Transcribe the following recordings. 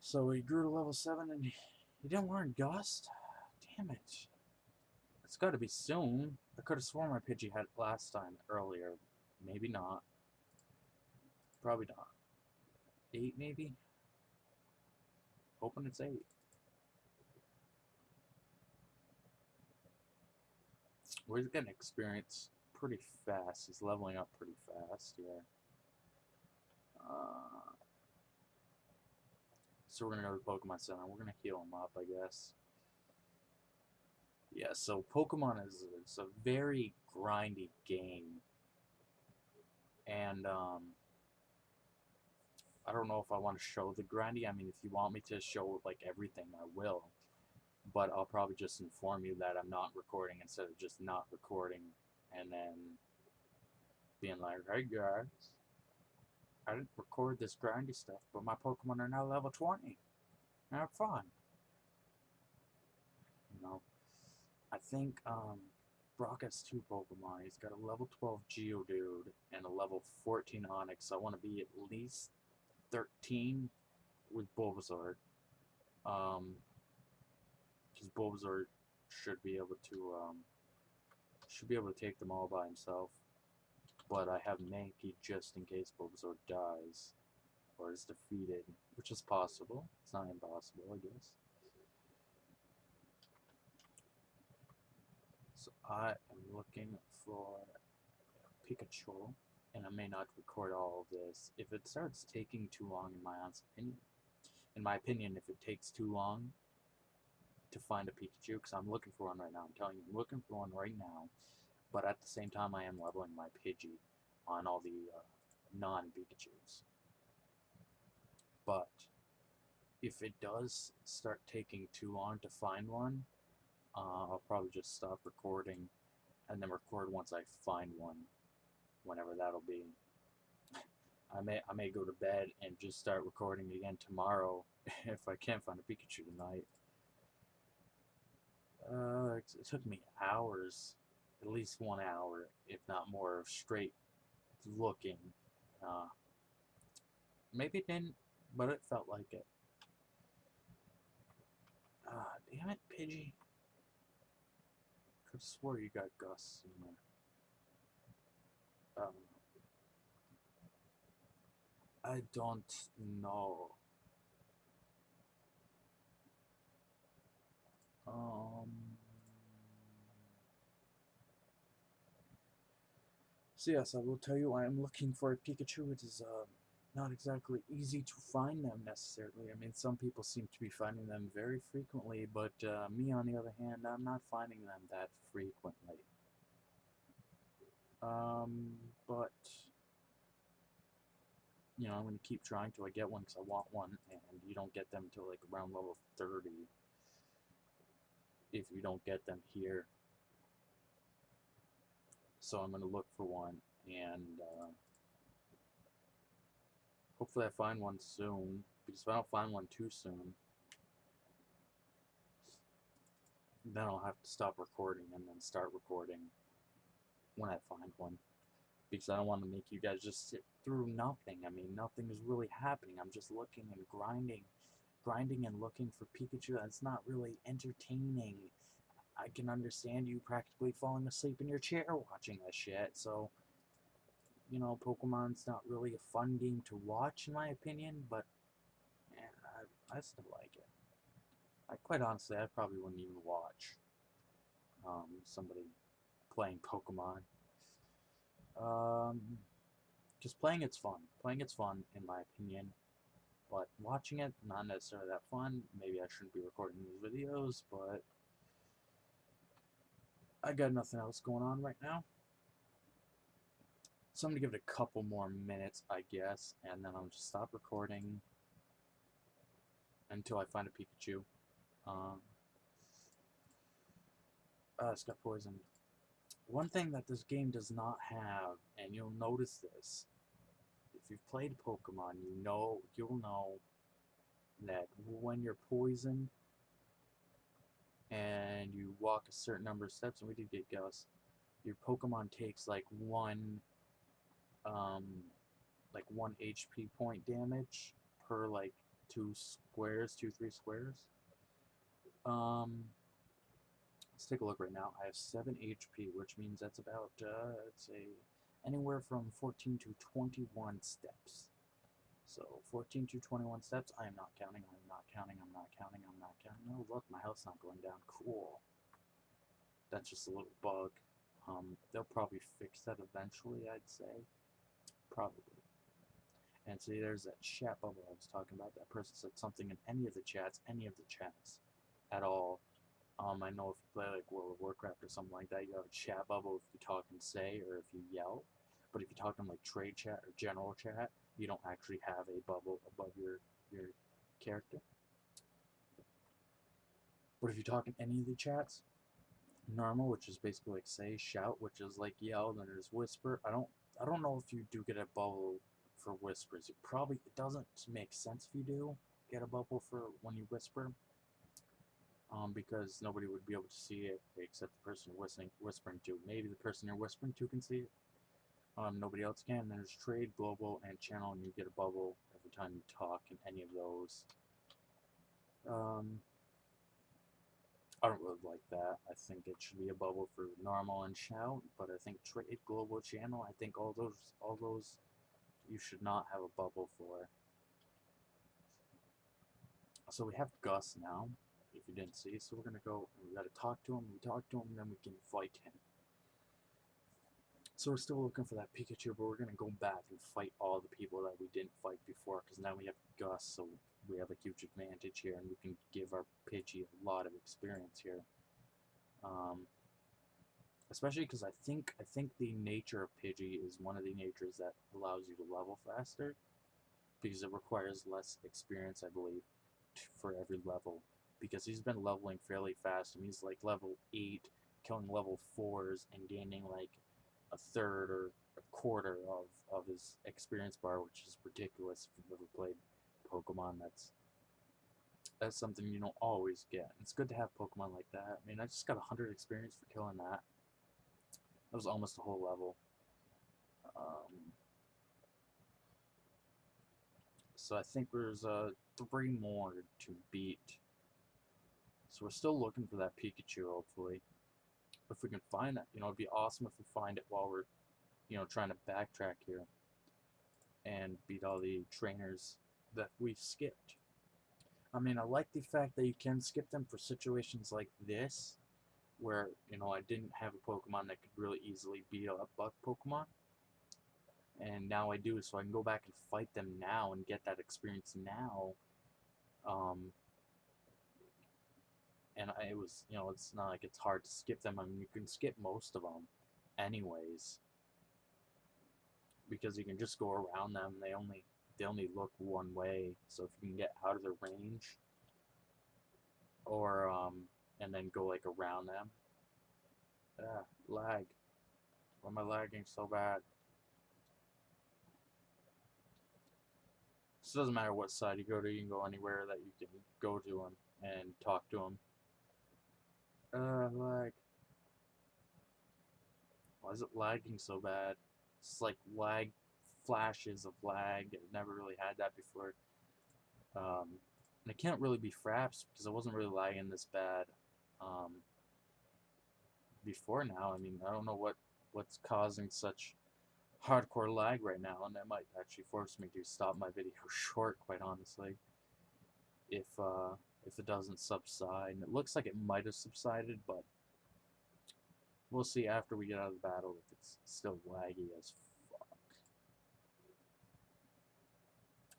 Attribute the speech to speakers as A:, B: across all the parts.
A: So he grew to level 7 and he didn't learn Gust? Damn it. It's gotta be soon. I could have sworn my Pidgey had it last time earlier. Maybe not. Probably not. 8 maybe? Hoping it's 8. We're getting experience pretty fast. He's leveling up pretty fast here. So we're gonna go to Pokemon Center. We're gonna heal him up, I guess. Yeah, so Pokemon is a very grindy game. And I don't know if I want to show the grindy. I mean, if you want me to show like everything, I will. But I'll probably just inform you that I'm not recording instead of just not recording and then being like, hey guys, I didn't record this grindy stuff, but my Pokemon are now level 20. Have fun. You know, I think Brock has 2 Pokemon. He's got a level 12 Geodude and a level 14 Onix. So I want to be at least 13 with Bulbasaur. Because Bulbasaur should be able to take them all by himself. But I have Mankey just in case Bulbasaur dies or is defeated, which is possible. It's not impossible, I guess. So I am looking for Pikachu, and I may not record all of this. If it starts taking too long, in my opinion, if it takes too long to find a Pikachu, because I'm looking for one right now. I'm telling you, I'm looking for one right now. But at the same time, I am leveling my Pidgey on all the non-Pikachus. But if it does start taking too long to find one, I'll probably just stop recording and then record once I find one, whenever that'll be. I may go to bed and just start recording again tomorrow if I can't find a Pikachu tonight. It took me hours, at least 1 hour, if not more, of straight looking. Uh, Maybe it didn't, but it felt like it. Damn it, Pidgey. Could have swore you got Gus in there. I don't know. So yes, I will tell you I am looking for a Pikachu. It is not exactly easy to find them necessarily. I mean, some people seem to be finding them very frequently, but me on the other hand, I'm not finding them that frequently. But you know, I'm going to keep trying till I get one because I want one, and you don't get them until like around level 30 if you don't get them here. So I'm going to look for one, and hopefully I find one soon, because if I don't find one too soon, then I'll have to stop recording and then start recording when I find one. Because I don't want to make you guys just sit through nothing. I mean, nothing is really happening. I'm just looking and grinding and looking for Pikachu. That's not really entertaining. I can understand you practically falling asleep in your chair watching that shit. So, you know, Pokemon's not really a fun game to watch, in my opinion, but I still like it. Quite honestly, I probably wouldn't even watch somebody playing Pokemon. Just playing it's fun. Playing it's fun, in my opinion. But watching it, not necessarily that fun. Maybe I shouldn't be recording these videos, but I got nothing else going on right now. So I'm going to give it a couple more minutes, I guess, and then I'll just stop recording until I find a Pikachu. It's got poisoned. One thing that this game does not have, and you'll notice this, if you've played Pokemon, you'll know that when you're poisoned and you walk a certain number of steps, and we did get Gus, your Pokemon takes like one like 1 HP point damage per like 3 squares. Let's take a look right now. I have 7 HP, which means that's about, let's say, anywhere from 14 to 21 steps. So 14 to 21 steps. I am not counting. I'm not counting. I'm not counting. I'm not counting. Oh, look, my health's not going down. Cool. That's just a little bug. They'll probably fix that eventually, I'd say. Probably. And see, there's that chat bubble I was talking about. That person said something in any of the chats at all. I know if you play like World of Warcraft or something like that, you have a chat bubble if you talk and say, or if you yell. But if you talk in like trade chat or general chat, you don't actually have a bubble above your character. But if you talk in any of the chats, normal, which is basically like say, shout, which is like yell, then there's whisper. I don't know if you do get a bubble for whispers. It doesn't make sense if you do get a bubble for when you whisper. Because nobody would be able to see it except the person you're whispering to. Maybe the person you're whispering to can see it. Nobody else can. There's trade, global, and channel, and you get a bubble every time you talk in any of those. I don't really like that. I think it should be a bubble for normal and shout, but I think trade, global, channel, I think all those you should not have a bubble for. So we have Gus now, if you didn't see. So we're gonna go. We gotta talk to him. We talk to him, and then we can fight him. So we're still looking for that Pikachu, but we're gonna go back and fight all the people that we didn't fight before, because now we have Gus, so we have a huge advantage here, and we can give our Pidgey a lot of experience here. Especially because I think the nature of Pidgey is one of the natures that allows you to level faster, because it requires less experience, I believe, for every level. Because he's been leveling fairly fast, and he's like level 8, killing level 4s, and gaining like a third or a quarter of his experience bar, which is ridiculous if you've ever played Pokemon. That's something you don't always get. It's good to have Pokemon like that. I mean, I just got 100 experience for killing that. That was almost a whole level. So I think there's 3 more to beat. So we're still looking for that Pikachu, hopefully. If we can find that, it'd be awesome if we find it while we're, trying to backtrack here and beat all the trainers that we've skipped. I mean, I like the fact that you can skip them for situations like this, where, I didn't have a Pokemon that could really easily beat up Bug Pokemon. And now I do, so I can go back and fight them now and get that experience now. And it was, it's not like it's hard to skip them. I mean, you can skip most of them anyways, because you can just go around them. They only look one way, so if you can get out of their range, or and then go like around them. Lag. Why am I lagging so bad? So it doesn't matter what side you go to. You can go anywhere that you can go to them and talk to them. Lag. Why is it lagging so bad? It's like lag, flashes of lag. I never really had that before. And it can't really be Fraps because I wasn't really lagging this bad before now. I mean, I don't know what's causing such hardcore lag right now, and that might actually force me to stop my video short, quite honestly, if it doesn't subside. And it looks like it might have subsided, but we'll see after we get out of the battle if it's still laggy as fuck.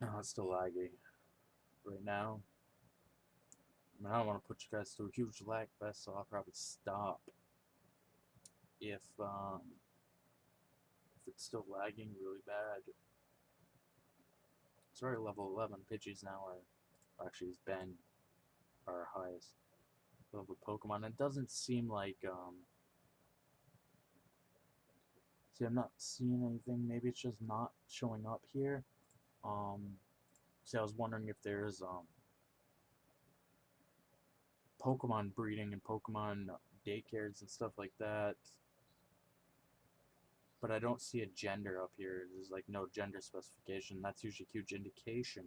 A: Oh, it's still laggy right now. I mean, I don't want to put you guys through a huge lag fest, so I'll probably stop if it's still lagging really bad. It's already level 11. Pidgeys now are, actually, it's been our highest level Pokemon. It doesn't seem like, see, I'm not seeing anything. Maybe it's just not showing up here. See, I was wondering if there's, Pokemon breeding and Pokemon daycares and stuff like that. but I don't see a gender up here. There's like no gender specification. That's usually a huge indication.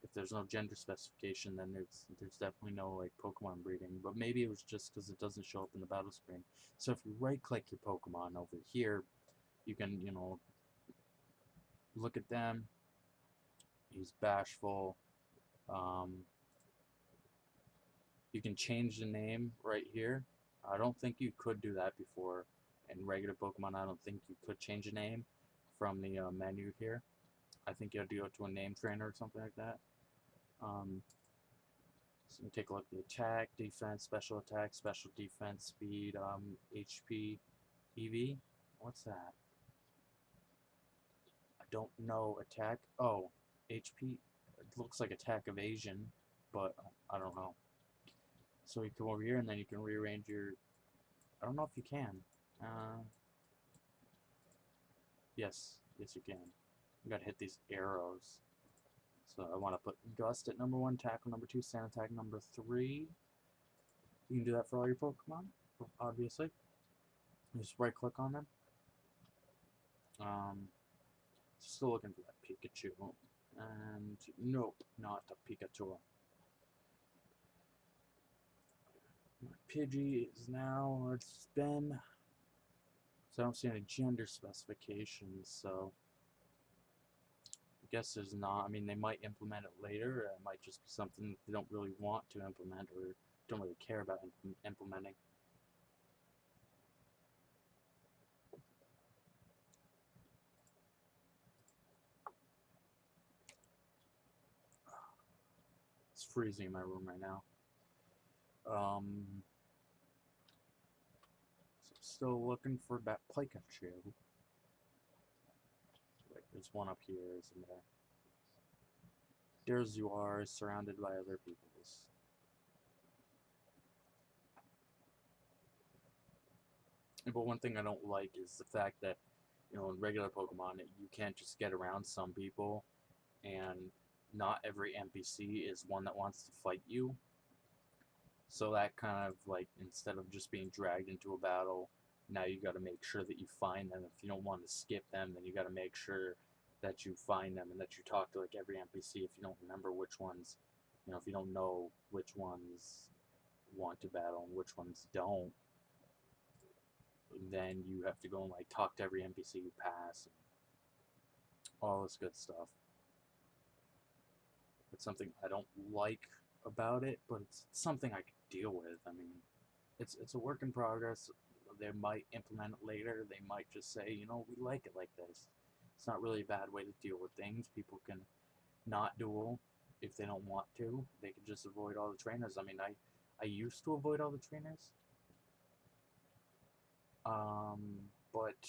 A: If there's no gender specification, then there's definitely no like Pokemon breeding. But maybe it was just because it doesn't show up in the battle screen. So if you right-click your Pokemon over here, you can, you know, look at them. He's bashful. You can change the name right here. I don't think you could do that before. In regular Pokemon, I don't think you could change a name from the menu here. I think you have to go to a name trainer or something like that. So we take a look at the attack, defense, special attack, special defense, speed, HP, EV. What's that? I don't know. Attack. Oh, HP. It looks like attack evasion, but I don't know. So you come over here and then you can rearrange your. I don't know if you can. Yes, you can. You gotta hit these arrows. So I want to put Gust at number 1, Tackle number 2, Sand Attack number 3. You can do that for all your Pokemon, obviously. Just right click on them. Still looking for that Pikachu. And nope, not a Pikachu. My Pidgey is now, it's been, so I don't see any gender specifications, so I guess there's not. I mean, they might implement it later, it might just be something that they don't really want to implement or don't really care about implementing. It's freezing in my room right now. So still looking for that Pikachu. Like, there's one up here, isn't there? There's you are, surrounded by other peoples. But one thing I don't like is the fact that, you know, in regular Pokemon, you can't just get around some people, and not every NPC is one that wants to fight you. So that kind of, like, instead of just being dragged into a battle, now you got to make sure that you find them. If you don't want to skip them, then you got to make sure that you find them and that you talk to like every NPC. If you don't remember which ones, you know, if you don't know which ones want to battle and which ones don't, then you have to go and like talk to every NPC you pass and all this good stuff. It's something I don't like about it, but it's something I can deal with. I mean, it's a work in progress. They might implement it later. They might just say, you know, we like it like this. It's not really a bad way to deal with things. People can not duel if they don't want to. They can just avoid all the trainers. I mean, I used to avoid all the trainers. But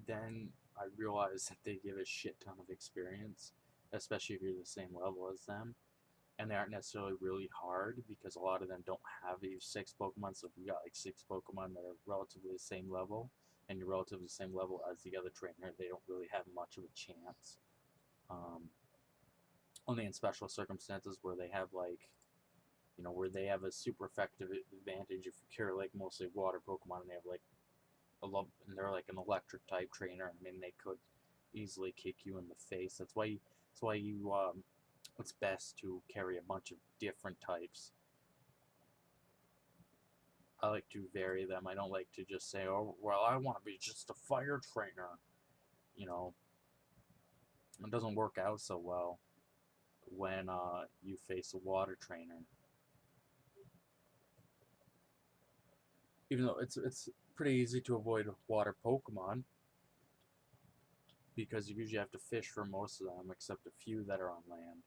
A: then I realized that they give a shit ton of experience, especially if you're the same level as them. And they aren't necessarily really hard because a lot of them don't have these 6 Pokemon. So if you got like 6 Pokemon that are relatively the same level, and you're relatively the same level as the other trainer, they don't really have much of a chance. Only in special circumstances where they have like, you know, where they have a super effective advantage. If you carry like mostly water Pokemon and they have like and they're like an electric type trainer, I mean, they could easily kick you in the face. That's why it's best to carry a bunch of different types. I like to vary them. I don't like to just say, oh, well, I want to be just a fire trainer. You know, it doesn't work out so well when you face a water trainer. Even though it's pretty easy to avoid water Pokemon, because you usually have to fish for most of them, except a few that are on land.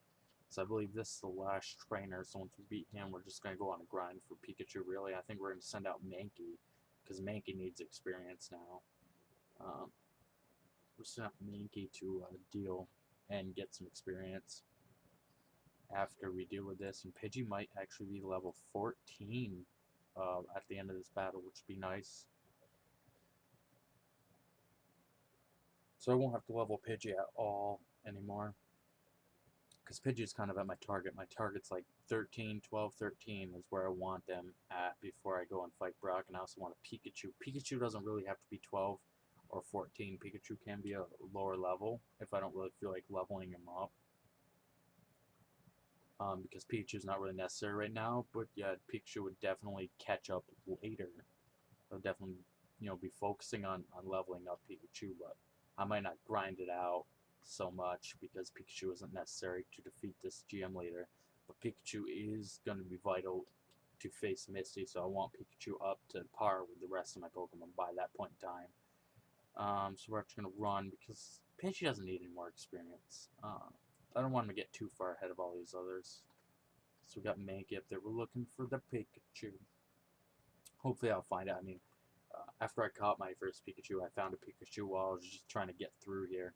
A: So I believe this is the last trainer, so once we beat him, we're just going to go on a grind for Pikachu, really. I think we're going to send out Mankey, because Mankey needs experience now. We'll send out Mankey to deal and get some experience after we deal with this. And Pidgey might actually be level 14 at the end of this battle, which would be nice. So I won't have to level Pidgey at all anymore, because Pidgey's kind of at my target. My target's like 13, 12, 13 is where I want them at before I go and fight Brock, and I also want a Pikachu. Pikachu doesn't really have to be 12 or 14, Pikachu can be a lower level if I don't really feel like leveling him up. Because Pikachu's not really necessary right now, but yeah, Pikachu would definitely catch up later. I would definitely, be focusing on leveling up Pikachu, but I might not grind it out so much because Pikachu isn't necessary to defeat this GM leader. But Pikachu is going to be vital to face Misty, so I want Pikachu up to par with the rest of my Pokemon by that point in time. So we're actually going to run because Pidgey doesn't need any more experience. I don't want him to get too far ahead of all these others. So we got Mankey up there. We're looking for the Pikachu. Hopefully I'll find it. I mean, after I caught my first Pikachu, I found a Pikachu while I was just trying to get through here.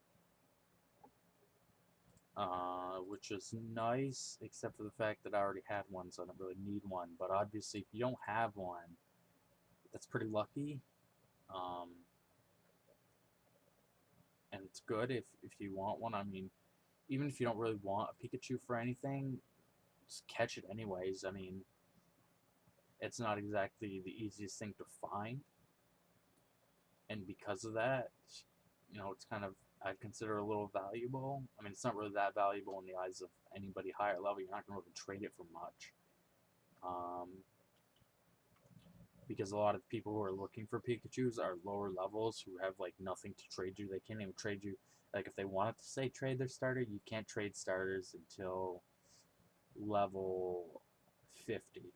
A: Which is nice, except for the fact that I already had one, so I don't really need one. But obviously, if you don't have one, that's pretty lucky. And it's good if you want one. I mean, even if you don't really want a Pikachu for anything, just catch it anyways. I mean, it's not exactly the easiest thing to find. And because of that, it's kind of, I'd consider a little valuable. I mean, it's not really that valuable in the eyes of anybody higher level. You're not going to really trade it for much. Because a lot of people who are looking for Pikachus are lower levels who have, like, nothing to trade you. They can't even trade you. Like, if they wanted to say trade their starter, you can't trade starters until level 50.